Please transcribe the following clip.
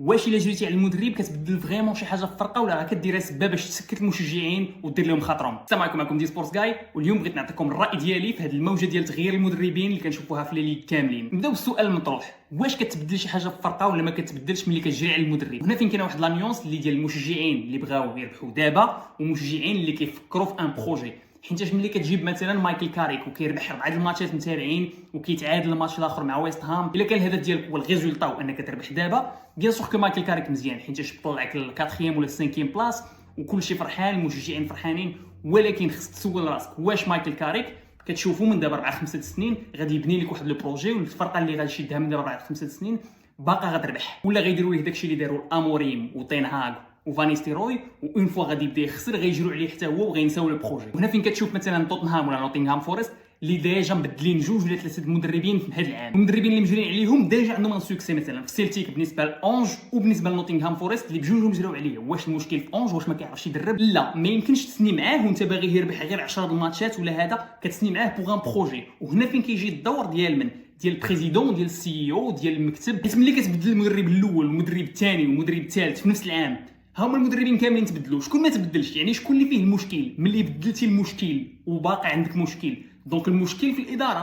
واش الا جريتي على المدرب كتبدل فريمون شي حاجه في الفرقه، ولا راه كديرها سبه باش تسكت المشجعين ودير لهم خاطرهم؟ السلام عليكم، معكم دي سبورتس جاي، واليوم بغيت نعطيكم الراي ديالي في هذه الموجه ديال تغيير المدربين اللي كنشوفوها في لي كاملين. نبداو بالسؤال المطروح، واش كتبدل شي حاجه في الفرقه ولا ما كتبدلش ملي كتجري على المدرب؟ هنا فين كاينه واحد لا نيونس اللي ديال المشجعين اللي بغاو يربحوا دابا ومشجعين اللي كيفكروا في ان بروجي. حيتاش ملي كتجيب مثلا مايكل كاريك وكيربح 4 الماتشات متابعين وكيتعادل الماتش الاخر مع ويست هام، الا كان الهدف ديالك هو الريزولطا وانك تربح دابا، بيان سور كو مايكل كاريك مزيان حيتاش طلعك للكاتريام ولا السانكيام بلاص وكلشي فرحان، المشجعين فرحانين. ولكن خصك تسول راسك، واش مايكل كاريك كتشوفوا من دابا 4 5 سنين غادي يبني لك واحد لو بروجي، والفرقه اللي غادي يشدها من دابا 4 5 سنين باقا غتربح، ولا غيديروا ليه داكشي اللي داروا اموريم وتين هاغ وفانيستيروي، وان فوا غادي يبدا يخسر غيجروا عليه حتى هو وغينساو لو بروجي؟ وهنا فين كتشوف مثلا توتنهام ولا نوتنغهام فورست اللي ديجا مبدلين 2 ولا 3 المدربين في هذا العام، المدربين اللي مجرين عليهم ديجا عندهم ان سوكسي. مثلا في سيلتيك بالنسبه لأونج وبالنسبه لنوتنغهام فورست اللي بجوجهم جراو عليه. واش المشكل في أونج؟ واش ما كيعرفش يدرب؟ لا، ما يمكنش تسني معاه وانت باغي يربح غير 10 الماتشات ولا هذا، كتسني معاه بوغ ان بروجي. وهنا فين كيجي الدور ديال من ديال البريزيدون ديال السي او ديال المكتب. حيت ملي كتبدل المدرب الاول والمدرب الثاني والمدرب الثالث في نفس العام، هما المدربين كاملين تبدلوا، شكون ما تبدلش؟ يعني شكون اللي فيه المشكل؟ ملي بدلتي المشكل وباقي عندك مشكل، دونك المشكل في الاداره.